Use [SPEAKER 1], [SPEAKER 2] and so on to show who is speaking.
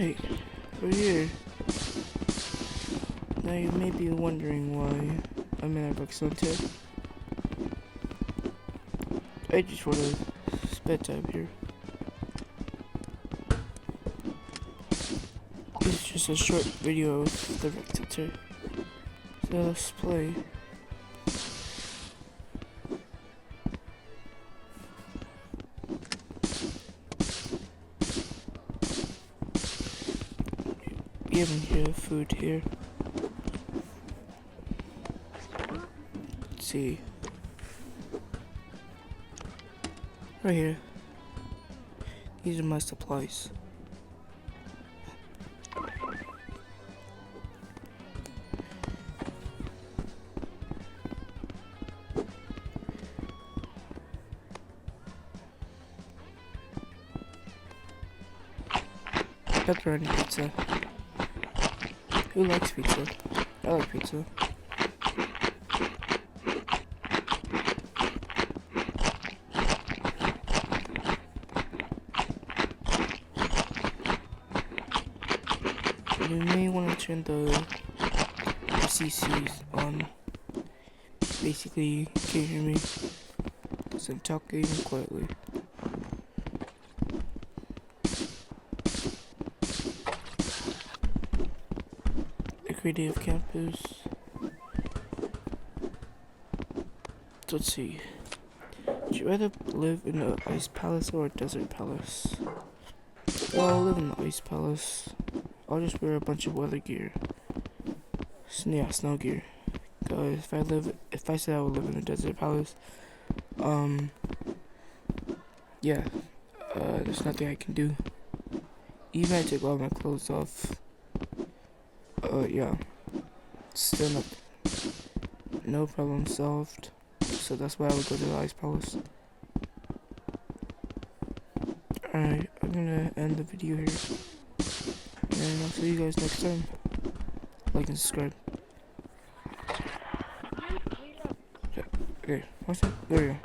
[SPEAKER 1] Hey, we're here. Now you may be wondering why I'm in a box on tip. I just want to spend time here. This is just a short video of the rectitude. So let's play. We haven't here food here. Let's see. Right here. These are my supplies. Pepperoni pizza. Who likes pizza? I like pizza. You may want to turn the CCs on. Basically, you can't hear me because I'm talking quietly. The creative campus. Let's see. Would you rather live in an ice palace or a desert palace? Well, I'll live in the ice palace. I'll just wear a bunch of weather gear. Yeah, snow gear. Cause if I said I would live in a desert palace, yeah, there's nothing I can do. Even if I take all my clothes off, yeah, still not, no problem solved. So that's why I would go to the ice palace. Alright, I'm gonna end the video here. And I'll see you guys next time. Like and subscribe. Okay, what's that? There we go.